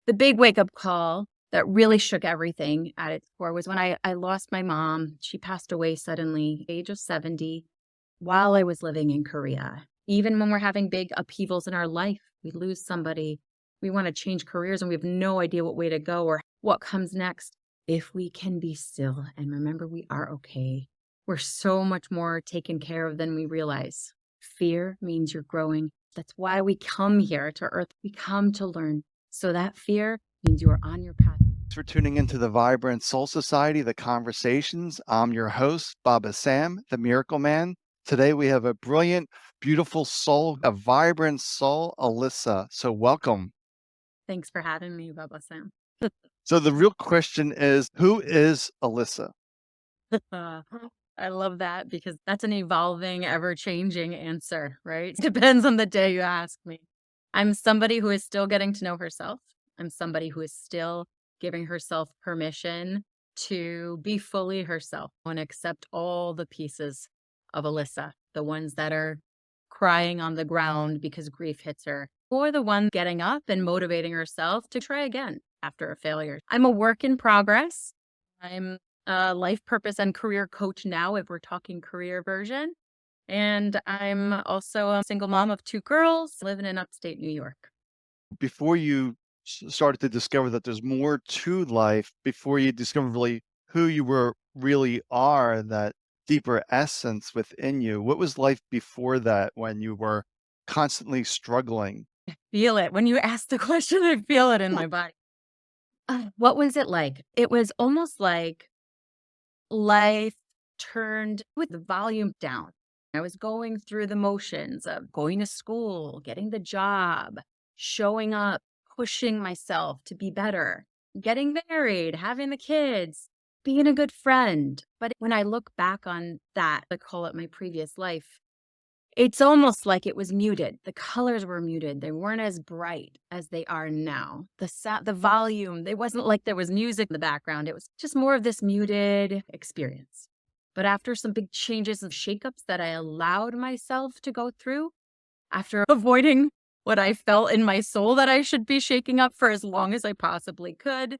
The big wake up call that really shook everything at its core was when I lost my mom. She passed away suddenly, age of 70, while I was living in Korea. Even when we're having big upheavals in our life, we lose somebody, we want to change careers and we have no idea what way to go or what comes next. If we can be still and remember we are okay, we're so much more taken care of than we realize. Fear means you're growing. That's why we come here to Earth. We come to learn. So that fear means you are on your path. Thanks for tuning into the Vibrant Soul Society, The Conversations. I'm your host, Baba Sam, the Miracle Man. Today we have a brilliant, beautiful soul, a vibrant soul, Alyssa. So welcome. Thanks for having me, Baba Sam. So the real question is, who is Alyssa? I love that because that's an evolving, ever changing answer, right? Depends on the day you ask me. I'm somebody who is still getting to know herself. I'm somebody who is still giving herself permission to be fully herself and accept all the pieces of Alyssa, the ones that are crying on the ground because grief hits her, or the one getting up and motivating herself to try again after a failure. I'm a work in progress. I'm a life purpose and career coach now, if we're talking career version. And I'm also a single mom of 2 girls living in upstate New York. Before you started to discover that there's more to life, before you discover really who you really are, that deeper essence within you, what was life before that when you were constantly struggling? Feel it. When you ask the question, I feel it in my body. What was it like? It was almost like life turned with the volume down. I was going through the motions of going to school, getting the job, showing up, pushing myself to be better, getting married, having the kids, being a good friend. But when I look back on that, I call it my previous life, it's almost like it was muted. The colors were muted. They weren't as bright as they are now. The volume, it wasn't like there was music in the background. It was just more of this muted experience. But after some big changes and shakeups that I allowed myself to go through, after avoiding what I felt in my soul that I should be shaking up for as long as I possibly could,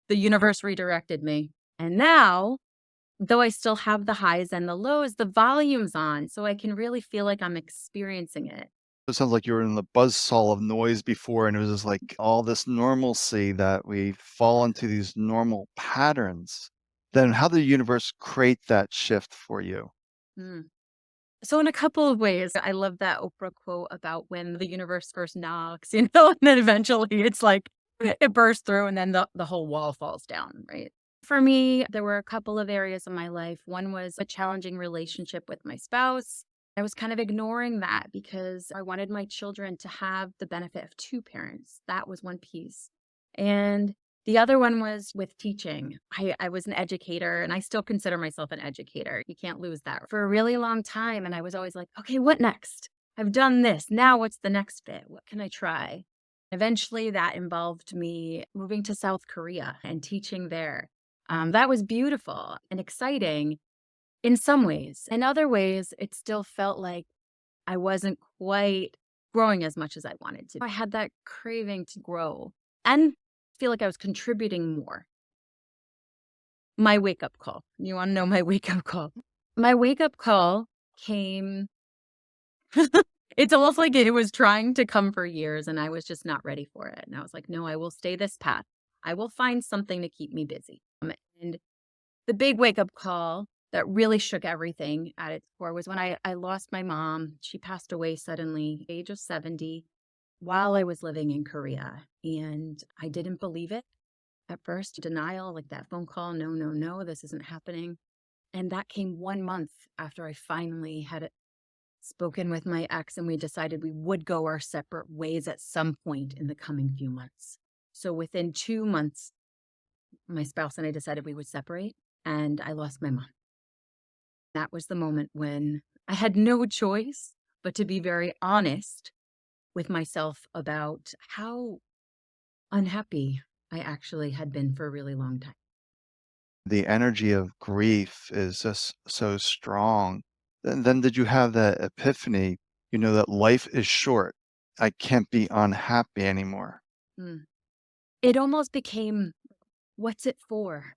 the universe redirected me. And now, though I still have the highs and the lows, the volume's on, so I can really feel like I'm experiencing it. It sounds like you were in the buzzsaw of noise before, and it was just like all this normalcy that we fall into these normal patterns. Then how did the universe create that shift for you? Mm. So in a couple of ways, I love that Oprah quote about when the universe first knocks, and then eventually it's like it bursts through and then the whole wall falls down, right? For me, there were a couple of areas in my life. One was a challenging relationship with my spouse. I was kind of ignoring that because I wanted my children to have the benefit of 2 parents. That was one piece. And the other one was with teaching. I was an educator and I still consider myself an educator. You can't lose that for a really long time. And I was always like, okay, what next? I've done this. Now what's the next bit? What can I try? Eventually, that involved me moving to South Korea and teaching there. That was beautiful and exciting in some ways. In other ways, it still felt like I wasn't quite growing as much as I wanted to. I had that craving to grow and feel like I was contributing more. My wake up call. You want to know my wake up call? My wake up call came, it's almost like it was trying to come for years and I was just not ready for it. And I was like, no, I will stay this path. I will find something to keep me busy. And the big wake up call that really shook everything at its core was when I lost my mom. She passed away suddenly, age of 70, while I was living in Korea. And I didn't believe it at first. Denial, like that phone call, no, no, no, this isn't happening. And that came 1 month after I finally had spoken with my ex and we decided we would go our separate ways at some point in the coming few months. So within 2 months, my spouse and I decided we would separate and I lost my mom. That was the moment when I had no choice but to be very honest with myself about how unhappy I actually had been for a really long time. The energy of grief is just so strong. And then did you have that epiphany, that life is short. I can't be unhappy anymore. Mm. it almost became, what's it for?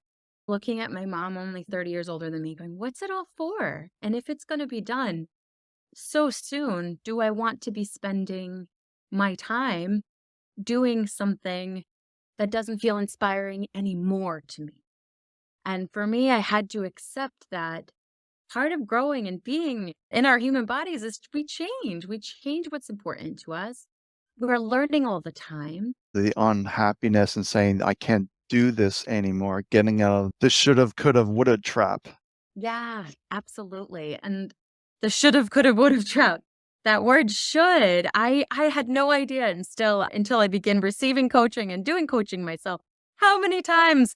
Looking at my mom, only 30 years older than me, going, what's it all for? And if it's going to be done so soon, do I want to be spending my time doing something that doesn't feel inspiring anymore to me? And for me, I had to accept that part of growing and being in our human bodies is we change. We change what's important to us. We're learning all the time. The unhappiness and saying, I can't do this anymore, getting out of the should have, could have, would have trap. Yeah, absolutely. And the should have, could have, would have trap. That word should, I had no idea, and still until I began receiving coaching and doing coaching myself, how many times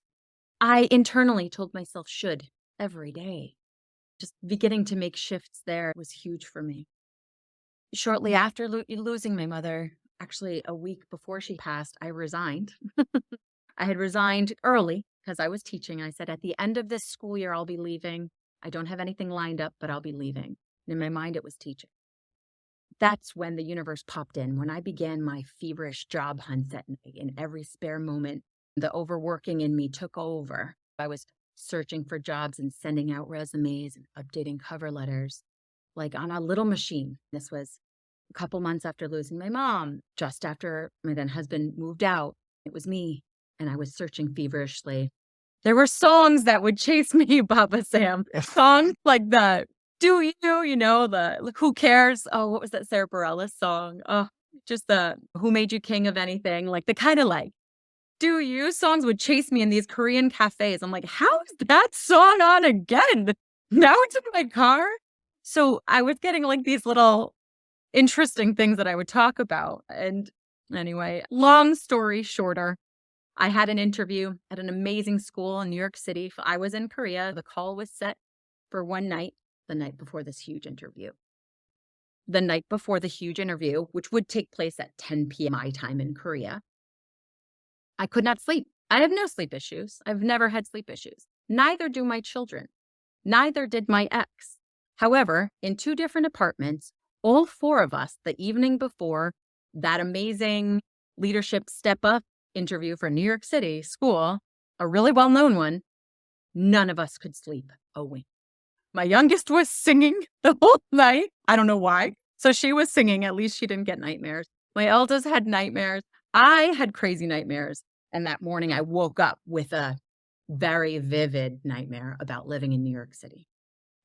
I internally told myself should every day. Just beginning to make shifts there was huge for me. Shortly after losing my mother, actually a week before she passed, I resigned. I had resigned early because I was teaching. I said, at the end of this school year, I'll be leaving. I don't have anything lined up, but I'll be leaving. And in my mind, it was teaching. That's when the universe popped in, when I began my feverish job hunts at night. In every spare moment, the overworking in me took over. I was searching for jobs and sending out resumes and updating cover letters, like on a little machine. This was a couple months after losing my mom, just after my then husband moved out. It was me, and I was searching feverishly. There were songs that would chase me, Papa Sam. Songs like that. Do you know, the like, Who Cares? Oh, what was that Sarah Bareilles song? Oh, just the Who Made You King of Anything? Like the kind of like, Do You songs would chase me in these Korean cafes. I'm like, how is that song on again? Now it's in my car. So I was getting like these little interesting things that I would talk about. And anyway, long story shorter, I had an interview at an amazing school in New York City. I was in Korea. The call was set for one night, the night before this huge interview. The night before the huge interview, which would take place at 10 p.m. my time in Korea, I could not sleep. I have no sleep issues. I've never had sleep issues. Neither do my children. Neither did my ex. However, in two different apartments, all four of us, the evening before that amazing leadership step up interview for New York City school, a really well-known one, none of us could sleep a wink. My youngest was singing the whole night. I don't know why. So she was singing. At least she didn't get nightmares. My eldest had nightmares. I had crazy nightmares. And that morning I woke up with a very vivid nightmare about living in New York City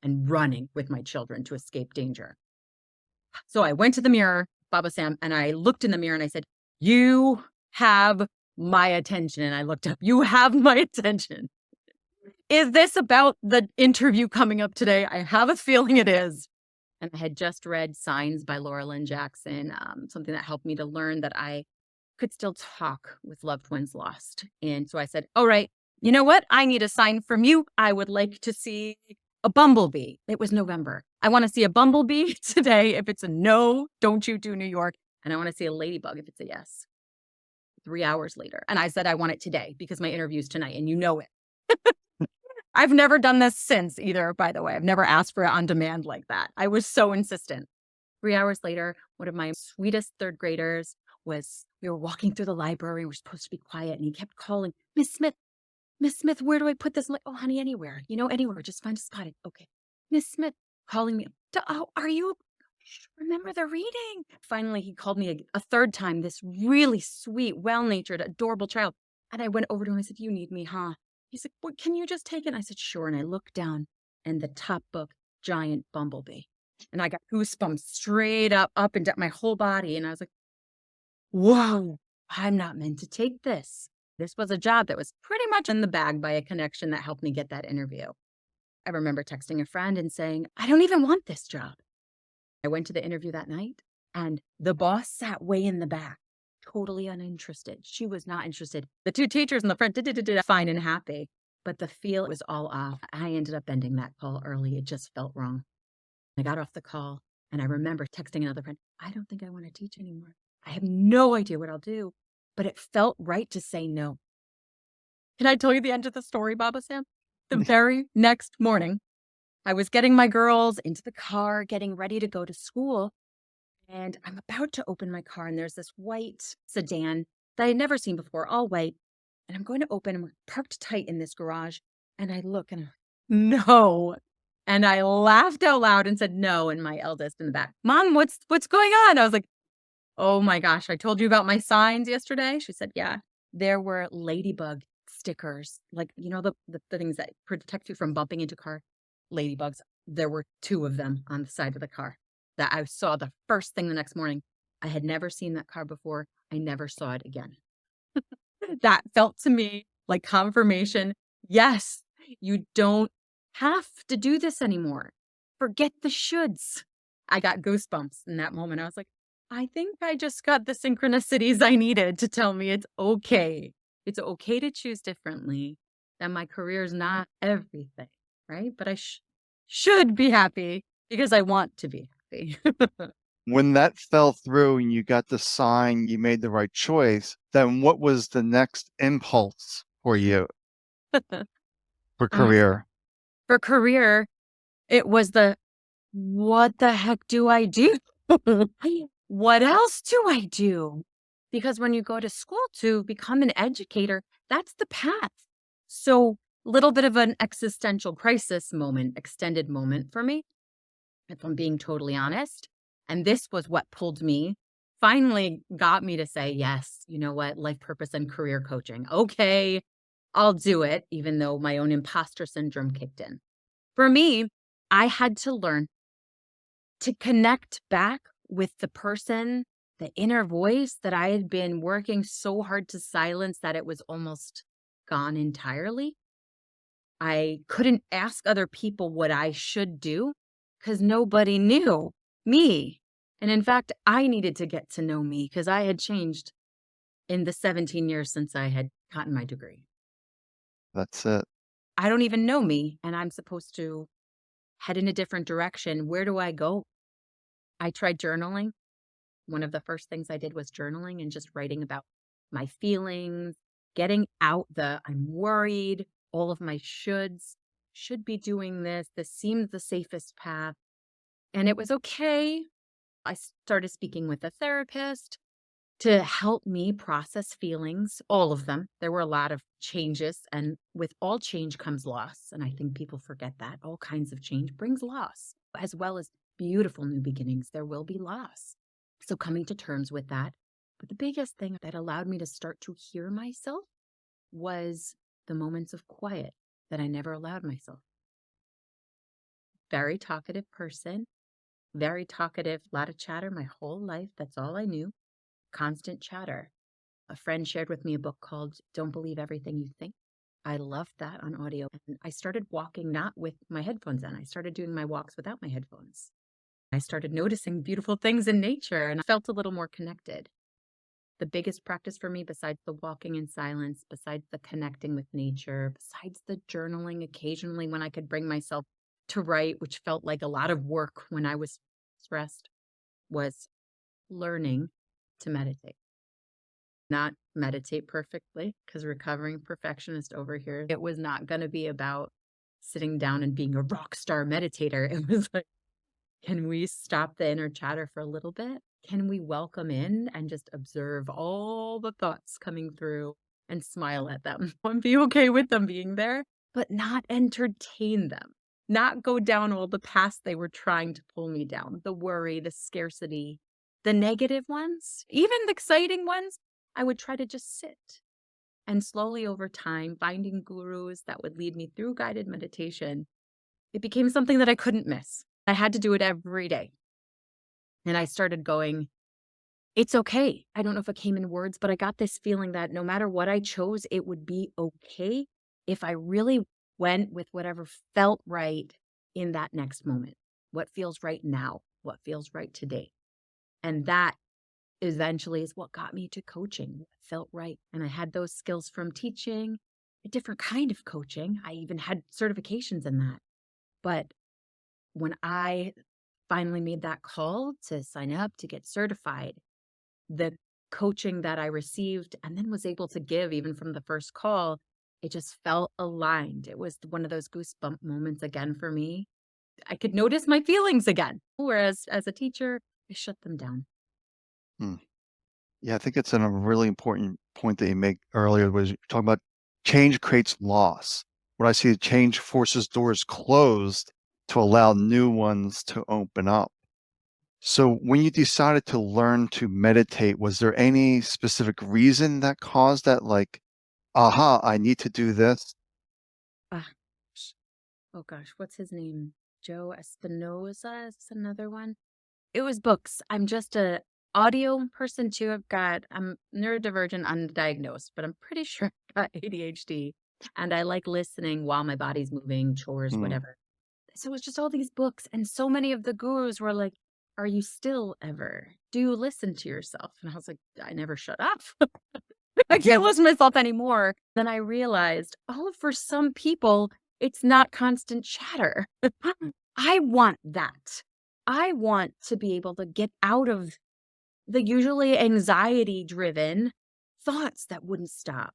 and running with my children to escape danger. So I went to the mirror, Baba Sam, and I looked in the mirror and I said, you have my attention. And I looked up, you have my attention. Is this about the interview coming up today? I have a feeling it is. And I had just read Signs by Laura Lynn Jackson, something that helped me to learn that I could still talk with loved ones lost. And so I said, all right, you know what? I need a sign from you. I would like to see a bumblebee. It was November. I want to see a bumblebee today. If it's a no, don't you do New York. And I want to see a ladybug if it's a yes. 3 hours later. And I said, I want it today because my interview's tonight and you know it. I've never done this since either, by the way. I've never asked for it on demand like that. I was so insistent. 3 hours later, one of my sweetest third graders we were walking through the library. We were supposed to be quiet. And he kept calling, Miss Smith, where do I put this? I'm like, oh, honey, anywhere. Anywhere. Just find a spot. Okay. Miss Smith calling me. Oh, are you? Remember the reading? Finally, he called me a third time, this really sweet, well-natured, adorable child. And I went over to him. I said, you need me, huh? He's like, well, can you just take it? And I said, sure. And I looked down and the top book, giant bumblebee. And I got goosebumps straight up and down my whole body. And I was like, whoa, I'm not meant to take this. This was a job that was pretty much in the bag by a connection that helped me get that interview. I remember texting a friend and saying, I don't even want this job. I went to the interview that night and the boss sat way in the back, totally uninterested. She was not interested. The two teachers in the front did fine and happy, but the feel was all off. I ended up ending that call early. It just felt wrong. I got off the call and I remember texting another friend, I don't think I want to teach anymore. I have no idea what I'll do, but it felt right to say no. Can I tell you the end of the story, Baba Sam? The very next morning, I was getting my girls into the car, getting ready to go to school. And I'm about to open my car, and there's this white sedan that I had never seen before, all white. And I'm going to open, and we're parked tight in this garage. And I look and no. And I laughed out loud and said, no. And my eldest in the back, Mom, what's going on? I was like, oh my gosh, I told you about my signs yesterday. She said, yeah. There were ladybug stickers, like, the things that protect you from bumping into car ladybugs. There were two of them on the side of the car that I saw the first thing the next morning. I had never seen that car before. I never saw it again. That felt to me like confirmation. Yes, you don't have to do this anymore. Forget the shoulds. I got goosebumps in that moment. I was like, I think I just got the synchronicities I needed to tell me it's okay. It's okay to choose differently, that my career is not everything, right? But I should be happy because I want to be happy. When that fell through and you got the sign you made the right choice, then what was the next impulse for you for Uh, career? for career, it was what the heck do I do? What else do I do? Because when you go to school to become an educator, that's the path. So, little bit of an existential crisis moment, extended moment for me, if I'm being totally honest. And this was what pulled me, finally got me to say, yes, you know what? Life purpose and career coaching. Okay, I'll do it, even though my own imposter syndrome kicked in. For me, I had to learn to connect back with the person, the inner voice that I had been working so hard to silence that it was almost gone entirely. I couldn't ask other people what I should do because nobody knew me. And in fact, I needed to get to know me because I had changed in the 17 years since I had gotten my degree. That's it. I don't even know me, and I'm supposed to head in a different direction. Where do I go? I tried journaling. One of the first things I did was journaling and just writing about my feelings, getting out the I'm worried, all of my shoulds, should be doing this. This seems the safest path. And it was okay. I started speaking with a therapist to help me process feelings, all of them. There were a lot of changes, and with all change comes loss. And I think people forget that. All kinds of change brings loss, as well as beautiful new beginnings. There will be loss. So coming to terms with that. But the biggest thing that allowed me to start to hear myself was the moments of quiet that I never allowed myself. Very talkative person, very talkative, a lot of chatter my whole life. That's all I knew. Constant chatter. A friend shared with me a book called Don't Believe Everything You Think. I loved that on audio. And I started walking not with my headphones on. I started doing my walks without my headphones. I started noticing beautiful things in nature and I felt a little more connected. The biggest practice for me, besides the walking in silence, besides the connecting with nature, besides the journaling occasionally when I could bring myself to write, which felt like a lot of work when I was stressed, was learning to meditate. Not meditate perfectly, because recovering perfectionist over here, it was not going to be about sitting down and being a rock star meditator. It was like, can we stop the inner chatter for a little bit? Can we welcome in and just observe all the thoughts coming through and smile at them and be okay with them being there, but not entertain them, not go down all the paths they were trying to pull me down, the worry, the scarcity, the negative ones, even the exciting ones. I would try to just sit. And slowly over time, finding gurus that would lead me through guided meditation, it became something that I couldn't miss. I had to do it every day. And I started going, it's okay. I don't know if it came in words, but I got this feeling that no matter what I chose, it would be okay if I really went with whatever felt right in that next moment. What feels right now? What feels right today? And that eventually is what got me to coaching. What felt right. And I had those skills from teaching, a different kind of coaching. I even had certifications in that. But when I finally made that call to sign up to get certified, the coaching that I received and then was able to give even from the first call, it just felt aligned. It was one of those goosebump moments again for me. I could notice my feelings again, whereas as a teacher, I shut them down. Hmm. Yeah, I think it's a really important point that you made earlier was you're talking about change creates loss. What I see, change forces doors closed to allow new ones to open up. So when you decided to learn to meditate, was there any specific reason that caused that? Like, aha, I need to do this. Ah, oh gosh, what's his name? Joe Espinoza is another one. It was books. I'm just a audio person too. I'm neurodivergent undiagnosed, but I'm pretty sure I got ADHD and I like listening while my body's moving, chores, Hmm. whatever. So it's just all these books and so many of the gurus were like, "Are you still ever? Do you listen to yourself?" And I was like, "I never shut up. I can't listen to myself anymore." Then I realized, oh, for some people, it's not constant chatter. I want that. I want to be able to get out of the usually anxiety driven thoughts that wouldn't stop.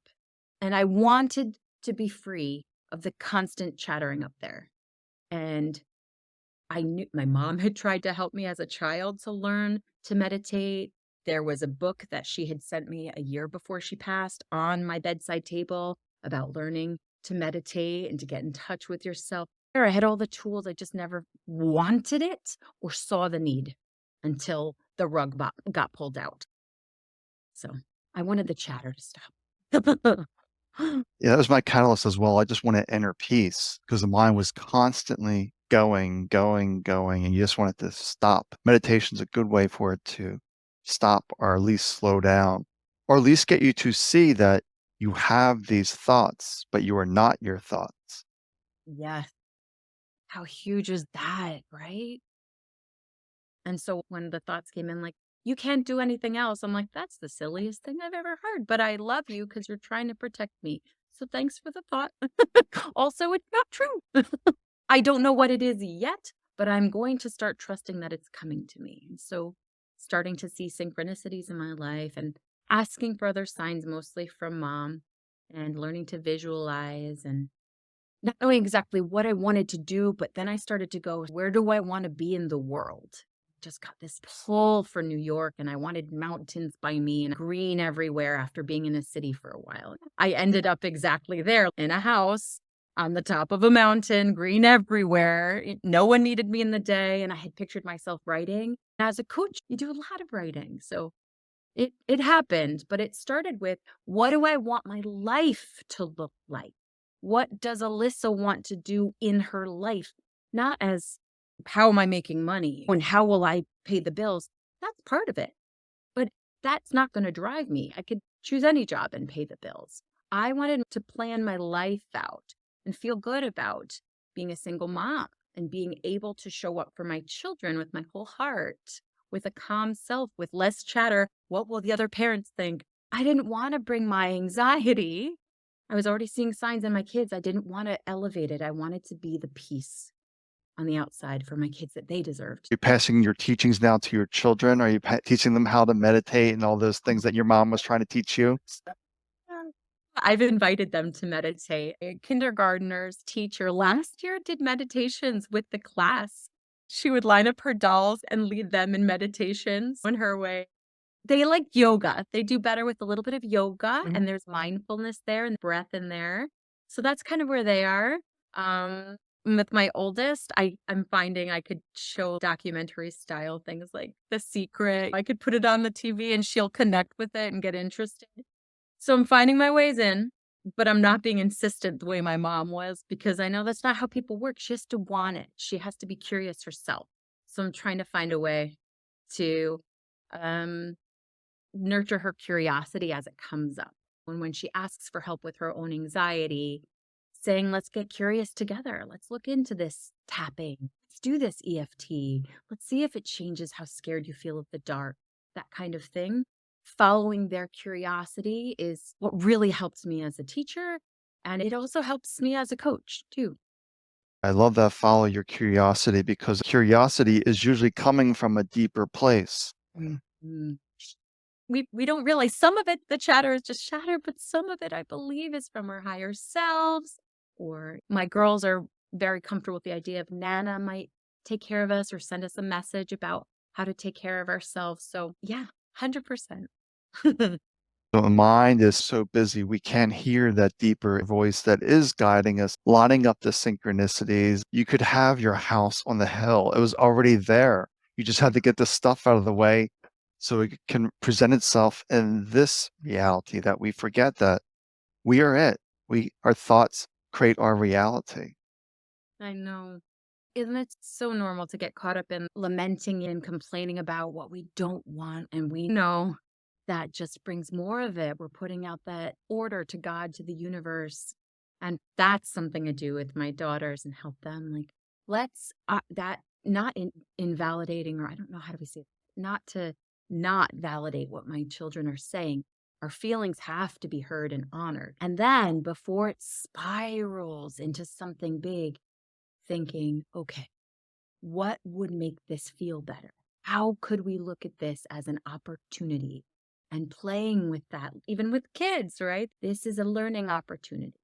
And I wanted to be free of the constant chattering up there. And I knew my mom had tried to help me as a child to learn to meditate. There was a book that she had sent me a year before she passed on my bedside table about learning to meditate and to get in touch with yourself. I had all the tools. I just never wanted it or saw the need until the got pulled out. So I wanted the chatter to stop. Yeah, that was my catalyst as well. I just wanted inner peace because the mind was constantly going, going, going, and you just want it to stop. Meditation's a good way for it to stop or at least slow down, or at least get you to see that you have these thoughts, but you are not your thoughts. Yes. How huge is that, right? And so when the thoughts came in like, "You can't do anything else," I'm like, "That's the silliest thing I've ever heard, but I love you because 'cause you're trying to protect me. So thanks for the thought." Also, it's not true. I don't know what it is yet, but I'm going to start trusting that it's coming to me. And so starting to see synchronicities in my life and asking for other signs, mostly from mom, and learning to visualize and not knowing exactly what I wanted to do, but then I started to go, where do I want to be in the world? Just got this pull for New York, and I wanted mountains by me and green everywhere after being in a city for a while. I ended up exactly there in a house on the top of a mountain, green everywhere. No one needed me in the day, and I had pictured myself writing. As a coach, you do a lot of writing. So it happened, but it started with, what do I want my life to look like? What does Alyssa want to do in her life? Not as, how am I making money and how will I pay the bills? That's part of it, but that's not going to drive me. I could choose any job and pay the bills. I wanted to plan my life out and feel good about being a single mom and being able to show up for my children with my whole heart, with a calm self, with less chatter. What will the other parents think? I didn't want to bring my anxiety. I was already seeing signs in my kids. I didn't want to elevate it. I wanted to be the peace on the outside for my kids that they deserved. You're passing your teachings now to your children? Are you teaching them how to meditate and all those things that your mom was trying to teach you? I've invited them to meditate. A kindergartner's teacher last year did meditations with the class. She would line up her dolls and lead them in meditations in her way. They like yoga. They do better with a little bit of yoga, and there's mindfulness there and breath in there. So that's kind of where they are. Um, with my oldest, I'm finding I could show documentary style things like The Secret. I could put it on the TV and she'll connect with it and get interested. So I'm finding my ways in, but I'm not being insistent the way my mom was because I know that's not how people work. She has to want it. She has to be curious herself. So I'm trying to find a way to um nurture her curiosity as it comes up. When she asks for help with her own anxiety, saying, "Let's get curious together. Let's look into this tapping. Let's do this EFT. Let's see if it changes how scared you feel of the dark." That kind of thing. Following their curiosity is what really helps me as a teacher. And it also helps me as a coach too. I love that, follow your curiosity, because curiosity is usually coming from a deeper place. Mm. We don't realize some of it, the chatter is just chatter, but some of it I believe is from our higher selves. Or my girls are very comfortable with the idea of Nana might take care of us or send us a message about how to take care of ourselves. So yeah, 100%. The mind is so busy, we can't hear that deeper voice that is guiding us, lining up the synchronicities. You could have your house on the hill. It was already there. You just had to get the stuff out of the way so it can present itself in this reality that we forget that we are it. Our thoughts create our reality. I know. Isn't it so normal to get caught up in lamenting and complaining about what we don't want? And we know that just brings more of it. We're putting out that order to God, to the universe. And that's something I do with my daughters and help them. Like, let's, that not invalidating, or I don't know how do we say it, not to not validate what my children are saying. Our feelings have to be heard and honored. And then before it spirals into something big, thinking, okay, what would make this feel better? How could we look at this as an opportunity? And playing with that, even with kids, right? This is a learning opportunity.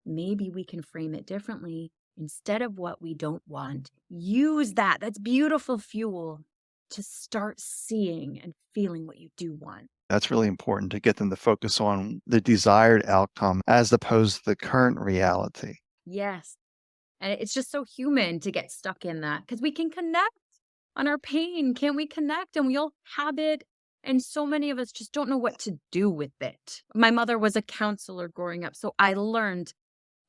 Maybe we can frame it differently. Instead of what we don't want, use that. That's beautiful fuel to start seeing and feeling what you do want. That's really important to get them to focus on the desired outcome as opposed to the current reality. Yes. And it's just so human to get stuck in that because we can connect on our pain. Can't we connect? And we all have it. And so many of us just don't know what to do with it. My mother was a counselor growing up, so I learned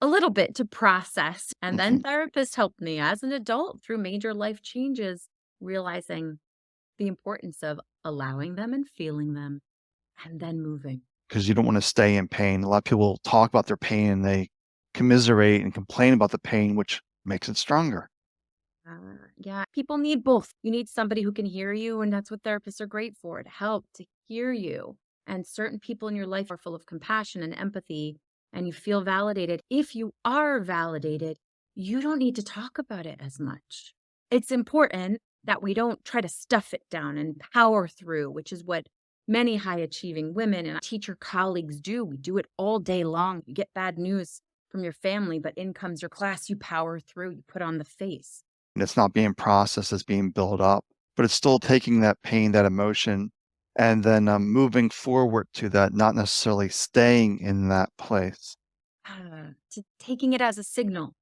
a little bit to process. And then Mhm. therapists helped me as an adult through major life changes, realizing the importance of allowing them and feeling them and then moving. 'Cause you don't wanna stay in pain. A lot of people talk about their pain and they commiserate and complain about the pain, which makes it stronger. Yeah, people need both. You need somebody who can hear you, and that's what therapists are great for, to help, to hear you. And certain people in your life are full of compassion and empathy, and you feel validated. If you are validated, you don't need to talk about it as much. It's important that we don't try to stuff it down and power through, which is what many high achieving women and teacher colleagues do. We do it all day long. You get bad news from your family, but in comes your class, you power through, you put on the face. And it's not being processed, it's being built up, but it's still taking that pain, that emotion, and then, moving forward to that, not necessarily staying in that place. To taking it as a signal,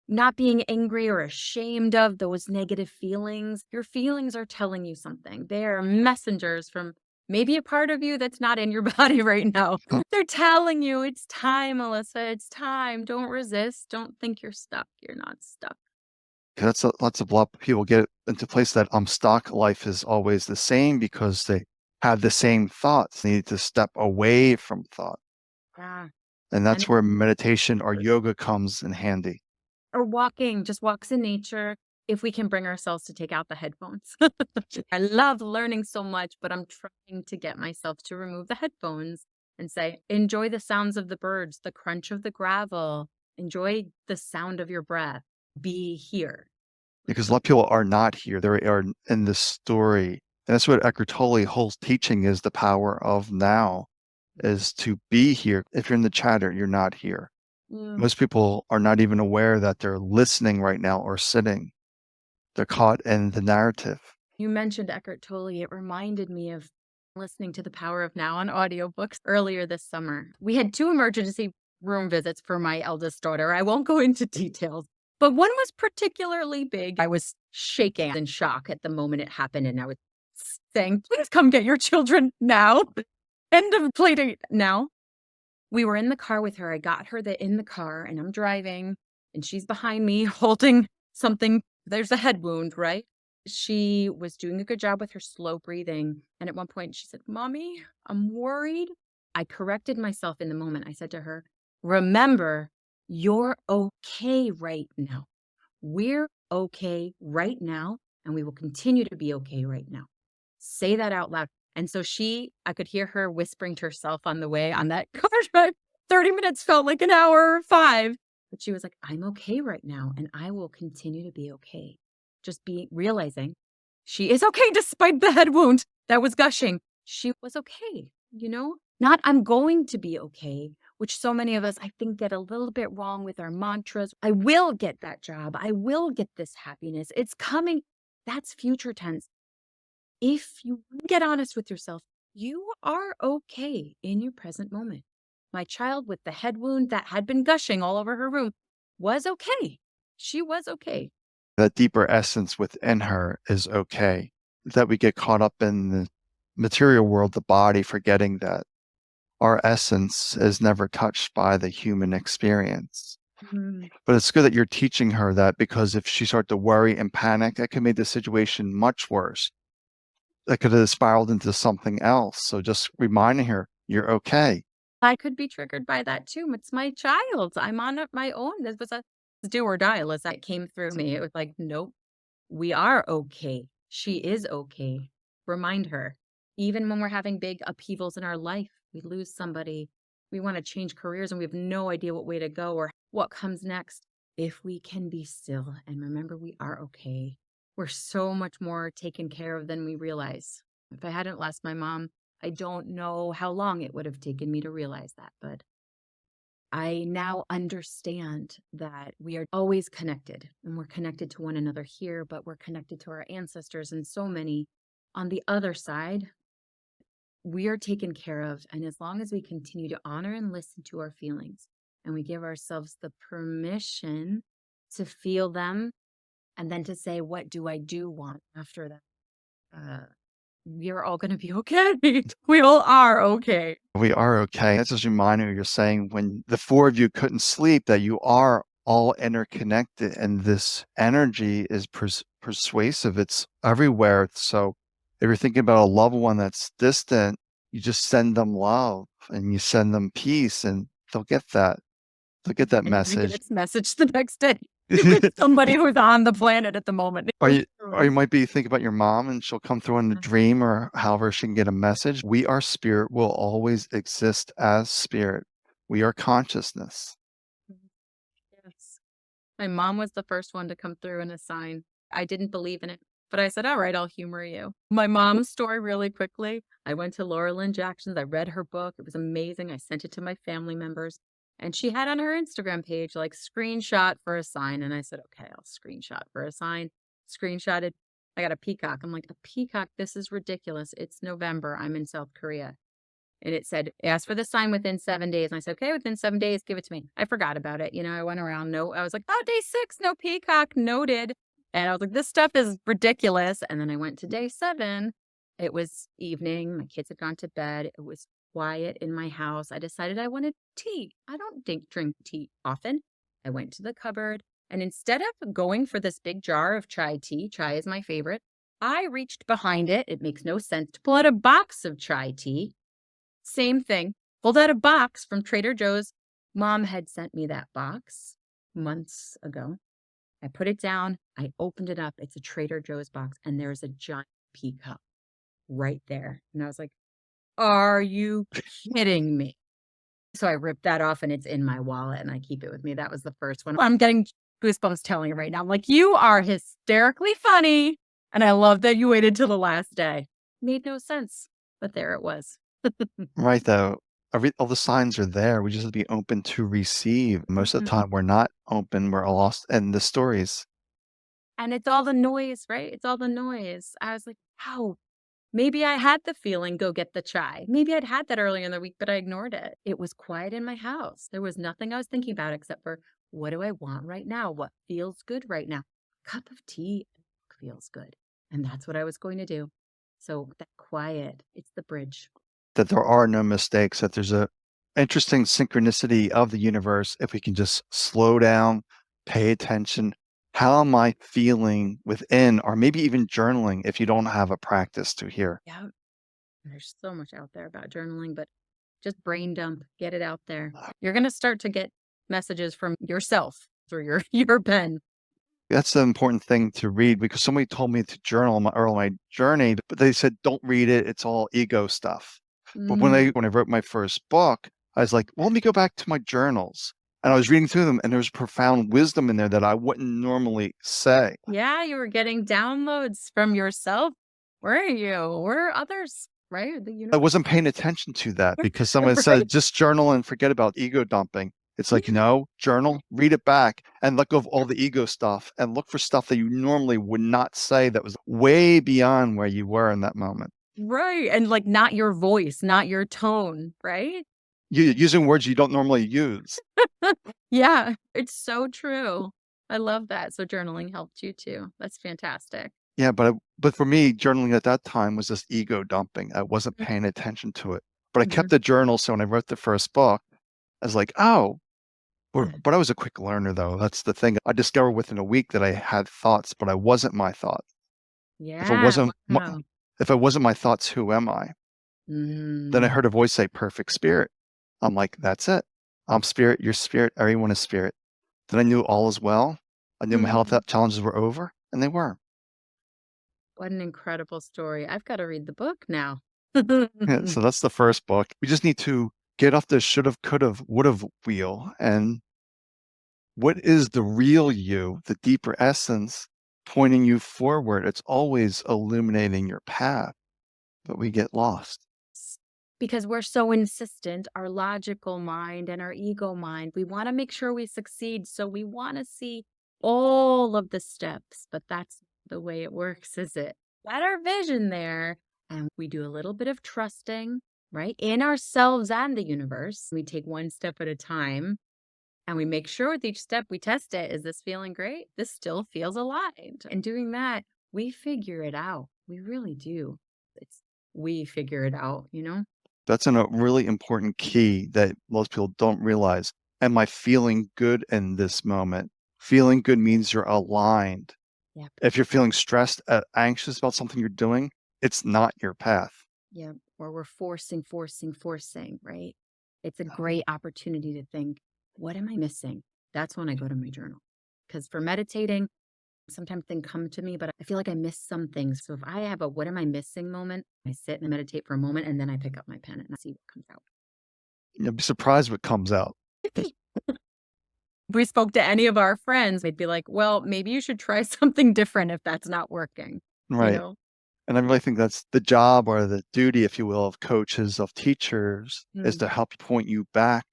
not being angry or ashamed of those negative feelings. Your feelings are telling you something. They are messengers from maybe a part of you that's not in your body right now. They're telling you it's time, Alyssa. It's time. Don't resist. Don't think you're stuck. You're not stuck. 'Cause that's a lots of lot of people get into place that, I'm stuck, life is always the same because they have the same thoughts. They need to step away from thought, Yeah. and And that's where meditation or yoga comes in handy. or walking, just walks in nature, if we can bring ourselves to take out the headphones. I love learning so much, but I'm trying to get myself to remove the headphones and say, enjoy the sounds of the birds, the crunch of the gravel, enjoy the sound of your breath, be here. Because a lot of people are not here, they are in this story, and that's what Eckhart Tolle whole teaching is the power of now, is to be here. If you're in the chatter, you're not here. Mm. Most people are not even aware that they're listening right now or sitting. They're caught in the narrative. You mentioned Eckhart Tolle. It reminded me of listening to The Power of Now on audiobooks earlier this summer. We had two emergency room visits for my eldest daughter. I won't go into details, but one was particularly big. I was shaking in shock at the moment it happened, and I was saying, please come get your children now. End of play date now. We were in the car with her. I got her in the car, and I'm driving, and she's behind me holding something. There's a head wound, right? She was doing a good job with her slow breathing. And at one point, she said, Mommy, I'm worried. I corrected myself in the moment. I said to her, remember, you're okay right now. We're okay right now, and we will continue to be okay right now. Say that out loud. And so I could hear her whispering to herself on the way on that car drive. 30 minutes felt like an hour or 5. But she was like, I'm okay right now, and I will continue to be okay. Just realizing she is okay despite the head wound that was gushing. She was okay, Not I'm going to be okay, which so many of us, I think, get a little bit wrong with our mantras. I will get that job. I will get this happiness. It's coming. That's future tense. If you get honest with yourself, You are okay in your present moment. My child with the head wound that had been gushing all over her room was okay. She was okay. That deeper essence within her is okay. That we get caught up in the material world, the body, forgetting that our essence is never touched by the human experience. Mhm. But it's good that you're teaching her that, because if she started to worry and panic, that could make the situation much worse. That could have spiraled into something else. So just reminding her, you're okay. I could be triggered by that too. It's my child. I'm on my own. This was a do or die, Alyssa. It came through me. It was like, nope, we are okay. She is okay. Remind her. Even when we're having big upheavals in our life, we lose somebody, we want to change careers and we have no idea what way to go or what comes next. If we can be still and remember we are okay, we're so much more taken care of than we realize. If I hadn't lost my mom, I don't know how long it would have taken me to realize that, but I now understand that we are always connected and we're connected to one another here, but we're connected to our ancestors and so many on the other side. We are taken care of. And as long as we continue to honor and listen to our feelings and we give ourselves the permission to feel them and then to say, what do I do want after that? Uh, we're all going to be okay. We all are okay. We are okay. That's just a reminder you're saying when the four of you couldn't sleep, that you are all interconnected and this energy is persuasive. It's everywhere. So if you're thinking about a loved one that's distant, you just send them love and you send them peace, and they'll get that. They'll get that And you're gonna get message. this message the next day with somebody who's on the planet at the moment. It Or goes you through or you us. might be thinking about your mom and she'll come through in a dream, or however she can get a message. We are spirit, will always exist as spirit. We are consciousness. Yes. My mom was the first one to come through in a sign. I didn't believe in it, but I said, all right, I'll humor you. My mom's story really quickly. I went to Laura Lynn Jackson's. I read her book. It was amazing. I sent it to my family members. And she had on her Instagram page, like, screenshot for a sign. And I said, okay, I'll screenshot for a sign. Screenshotted. I got a peacock. I'm like, a peacock? This is ridiculous. It's November. I'm in South Korea. And it said, ask for the sign within 7 days. And I said, okay, within 7 days, give it to me. I forgot about it. I went around, I was like, oh, day 6, no peacock, noted. And I was like, this stuff is ridiculous. And then I went to day 7. It was evening. My kids had gone to bed. It was quiet in my house. I decided I wanted tea. I don't drink tea often. I went to the cupboard. And instead of going for this big jar of chai tea, chai is my favorite, I reached behind it. It makes no sense to pull out a box of chai tea. Same thing. Pulled out a box from Trader Joe's. Mom had sent me that box months ago. I put it down. I opened it up. It's a Trader Joe's box, and there's a giant peacock right there. And I was like, are you kidding me? So I ripped that off, and it's in my wallet, and I keep it with me. That was the first one. I'm getting goosebumps telling you right now. I'm like, you are hysterically funny. And I love that you waited till the last day. Made no sense, but there it was. Right, though. All the signs are there. We just have to be open to receive. Most of the Mhm. time, we're not open. We're lost in the stories. And it's all the noise, right? It's all the noise. I was like, wow, maybe I had the feeling, go get the chai. Maybe I'd had that earlier in the week, but I ignored it. It was quiet in my house. There was nothing I was thinking about except for, what do I want right now? What feels good right now? Cup of tea feels good. And that's what I was going to do. So that quiet, it's the bridge. That there are no mistakes. That there's a interesting synchronicity of the universe if we can just slow down, pay attention. How am I feeling within, or maybe even journaling if you don't have a practice to hear? Yeah. There's so much out there about journaling, but just brain dump, get it out there. You're going to start to get messages from yourself through your your pen. That's the important thing to read, because somebody told me to journal on my early journey, but they said, don't read it. It's all ego stuff. But when Mm, when I wrote my first book, I was like, well, let me go back to my journals. And I was reading through them, and there was profound wisdom in there that I wouldn't normally say. yeah, you were getting downloads from yourself. Where are you? Where are others? Right? The I universe. wasn't paying attention to that because someone Right? said, just journal and forget about ego dumping. It's like, Yeah. no, journal, read it back, and let go of all the ego stuff and look for stuff that you normally would not say that was way beyond where you were in that moment. Right. And like not your voice, not your tone, right? Using words you don't normally use. Yeah, it's so true. I love that. So journaling helped you too. That's fantastic. Yeah, but for me, journaling at that time was just ego dumping. I wasn't paying attention to it. But I Mhm. kept a journal, so when I wrote the first book, I was like, "Oh." But I was a quick learner, though. That's the thing. I discovered within a week that I had thoughts, but I wasn't my thoughts. If I Yeah. wasn't my Wow. if I wasn't my thoughts, who am I? Then I Mm. heard a voice say, "Perfect spirit." I'm like, "That's it. I'm spirit, you're spirit, everyone is spirit." Then I knew all is well. I knew my health Mm. challenges were over, and they were. What an incredible story. I've got to read the book now. Yeah, so that's the first book. We just need to get off the should've, could've, would've wheel, and what is the real you, the deeper essence pointing you forward? It's always illuminating your path, but we get lost. Because we're so insistent, our logical mind and our ego mind, we want to make sure we succeed. So we want to see all of the steps, but that's the way it works, is it? Got our vision there, and we do a little bit of trusting, right? In ourselves and the universe. We take one step at a time and we make sure with each step we test it. Is this feeling great? This still feels aligned. And doing that, we figure it out. We really do. It's we figure it out, you know? That's a really important key that most people don't realize. Am I feeling good in this moment? Feeling good means you're aligned. Yep. If you're feeling stressed, anxious about something you're doing, it's not your path. Yep. Or we're forcing, right? It's a great opportunity to think, what am I missing? That's when I go to my journal. Because for meditating, sometimes things come to me, but I feel like I miss some things. So if I have a what am I missing moment, I sit and I meditate for a moment and then I pick up my pen and I see what comes out. You'll be surprised what comes out. If we spoke to any of our friends, they'd be like, well, maybe you should try something different if that's not working, you Right. know? And I really think that's the job or the duty, if you will, of coaches, of teachers, is Mm. to help point you back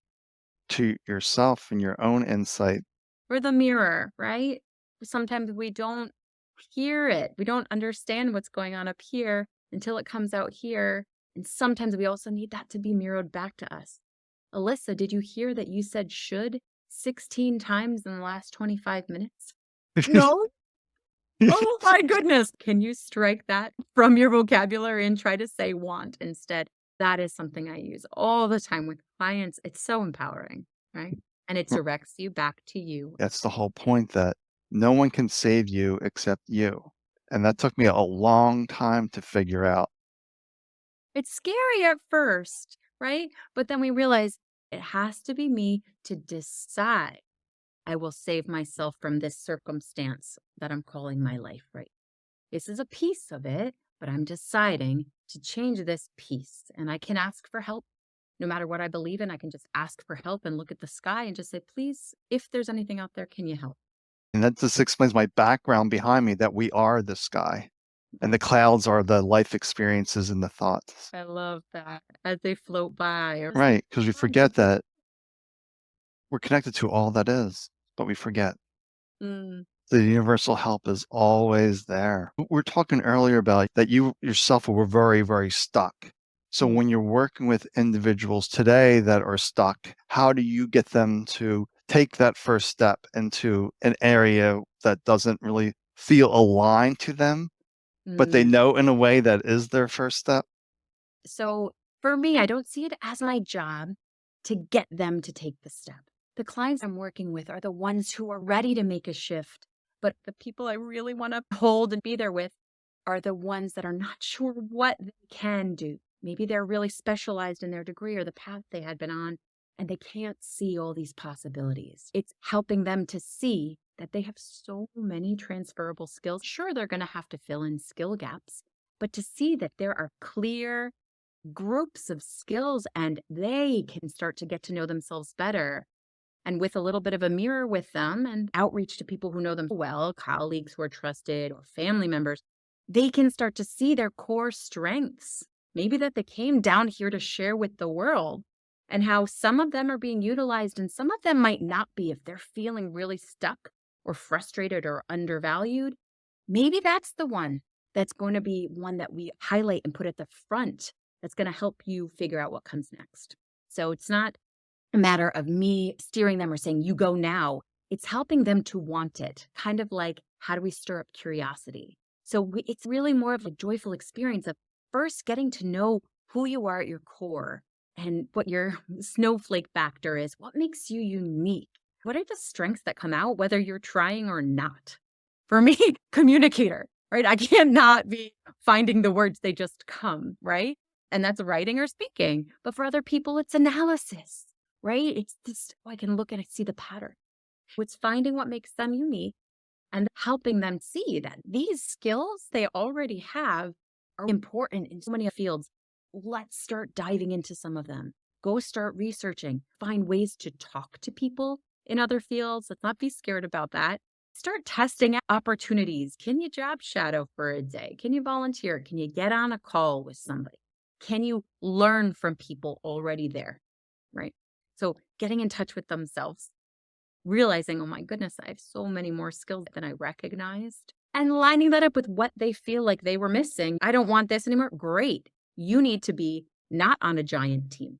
to yourself and your own insight. Or the mirror, right? Sometimes we don't hear it. We don't understand what's going on up here until it comes out here. And sometimes we also need that to be mirrored back to us. Alyssa, did you hear that you said should 16 times in the last 25 minutes? No. Oh my goodness. Can you strike that from your vocabulary and try to say want instead? That is something I use all the time with clients. It's so empowering, right? And it directs you back to you. That's the whole point, that no one can save you except you. And that took me a long time to figure out. It's scary at first, right? But then we realize it has to be me to decide I will save myself from this circumstance that I'm calling my life, right? This is a piece of it, but I'm deciding to change this piece. And I can ask for help. No matter what I believe in, I can just ask for help and look at the sky and just say, please, if there's anything out there, can you help? And that just explains my background behind me, that we are the sky and the clouds are the life experiences and the thoughts. I love that as they float by or Right. Because we forget that we're connected to all that is, but we forget. mm, The universal help is always there. We were talking earlier about that you yourself were very, very stuck. So mm. when you're working with individuals today that are stuck, how do you get them to take that first step into an area that doesn't really feel aligned to them, but they Mm. know in a way that is their first step? So for me, I don't see it as my job to get them to take the step. The clients I'm working with are the ones who are ready to make a shift. But the people I really want to hold and be there with are the ones that are not sure what they can do. Maybe they're really specialized in their degree or the path they had been on, and they can't see all these possibilities. It's helping them to see that they have so many transferable skills. Sure, they're going to have to fill in skill gaps, but to see that there are clear groups of skills and they can start to get to know themselves better. And with a little bit of a mirror with them and outreach to people who know them well, colleagues who are trusted or family members, they can start to see their core strengths. Maybe that they came down here to share with the world and how some of them are being utilized and some of them might not be if they're feeling really stuck or frustrated or undervalued. Maybe that's the one that's going to be one that we highlight and put at the front that's going to help you figure out what comes next. So it's not a matter of me steering them or saying, you go now. It's helping them to want it, kind of like how do we stir up curiosity? So it's really more of a joyful experience of first getting to know who you are at your core and what your snowflake factor is. What makes you unique? What are the strengths that come out, whether you're trying or not? For me, communicator, right? I can't not be finding the words, they just come, right? And that's writing or speaking. But for other people, it's analysis, right? It's this, oh, I can look and I see the pattern. It's finding what makes them unique and helping them see that these skills they already have are important in so many fields. Let's start diving into some of them. Go start researching, find ways to talk to people in other fields. Let's not be scared about that. Start testing out opportunities. Can you job shadow for a day? Can you volunteer? Can you get on a call with somebody? Can you learn from people already there? Right. So getting in touch with themselves, realizing, oh my goodness, I have so many more skills than I recognized, and lining that up with what they feel like they were missing. I don't want this anymore. Great. You need to be not on a giant team.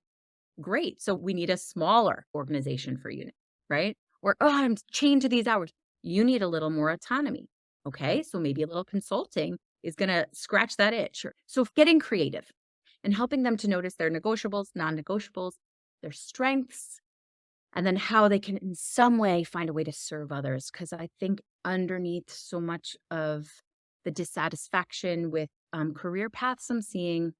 Great. So we need a smaller organization for you, right? Or, oh, I'm chained to these hours. You need a little more autonomy. Okay. So maybe a little consulting is going to scratch that itch. So getting creative and helping them to notice their negotiables, non negotiables, their strengths, and then how they can in some way find a way to serve others. Because I think underneath so much of the dissatisfaction with career paths I'm seeing,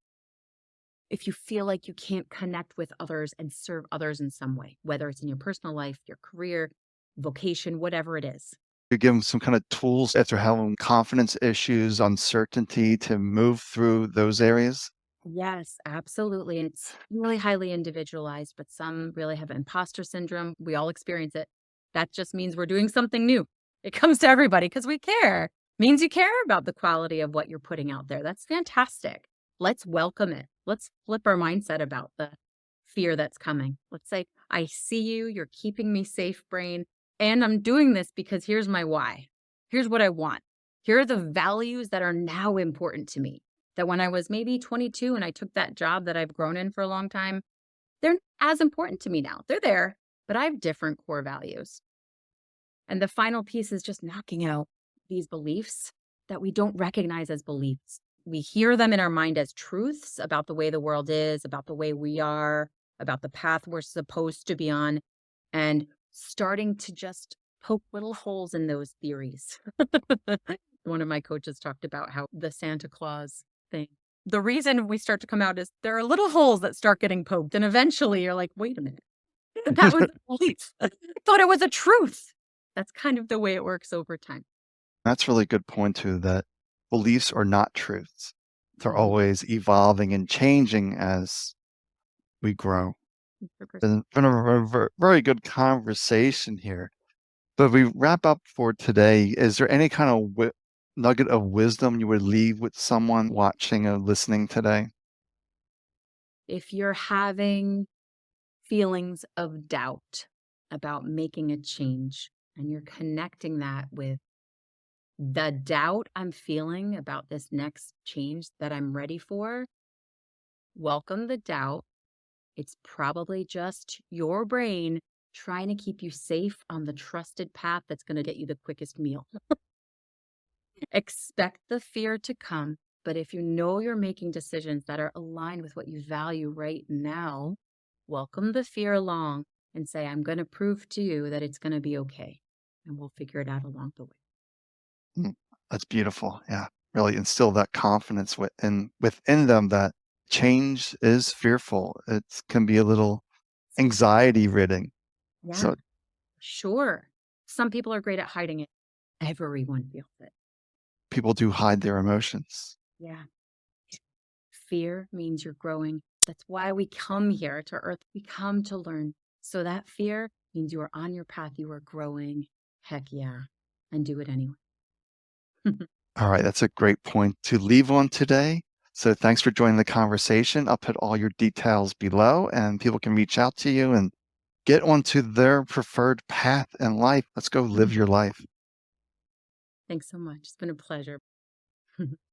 if you feel like you can't connect with others and serve others in some way, whether it's in your personal life, your career, vocation, whatever it is. You give them some kind of tools after having confidence issues, uncertainty to move through those areas? Yes, absolutely. And it's really highly individualized, but some really have imposter syndrome. We all experience it. That just means we're doing something new. It comes to everybody because we care. Means you care about the quality of what you're putting out there. That's fantastic. Let's welcome it. Let's flip our mindset about the fear that's coming. Let's say, I see you, you're keeping me safe, brain, and I'm doing this because here's my why. Here's what I want. Here are the values that are now important to me that when I was maybe 22 and I took that job that I've grown in for a long time, they're not as important to me now. They're there, but I have different core values. And the final piece is just knocking out these beliefs that we don't recognize as beliefs. We hear them in our mind as truths about the way the world is, about the way we are, about the path we're supposed to be on, and starting to just poke little holes in those theories. One of my coaches talked about how the Santa Claus thing, the reason we start to come out is there are little holes that start getting poked. And eventually you're like, wait a minute, that was a belief. I thought it was a truth. That's kind of the way it works over time. That's a really good point too, that beliefs are not truths. They're Mhm. always evolving and changing as we grow. 100%. Been a very good conversation here. But we wrap up for today. Is there any kind of nugget of wisdom you would leave with someone watching or listening today? If you're having feelings of doubt about making a change and you're connecting that with the doubt I'm feeling about this next change that I'm ready for, welcome the doubt. It's probably just your brain trying to keep you safe on the trusted path that's going to get you the quickest meal. Expect the fear to come, but if you know you're making decisions that are aligned with what you value right now, welcome the fear along and say, I'm going to prove to you that it's going to be okay. And we'll figure it out along the way. Mm, that's beautiful. Yeah. Really instill that confidence within them that change is fearful. It can be a little anxiety ridden. Yeah, So sure. Some people are great at hiding it. Everyone feels it. people do hide their emotions. Yeah. Fear means you're growing. That's why we come here to Earth. We come to learn. So that fear means you are on your path. You are growing. Heck yeah. And do it anyway. All right. That's a great point to leave on today. So thanks for joining the conversation. I'll put all your details below and people can reach out to you and get onto their preferred path in life. Let's go live your life. Thanks so much. It's been a pleasure.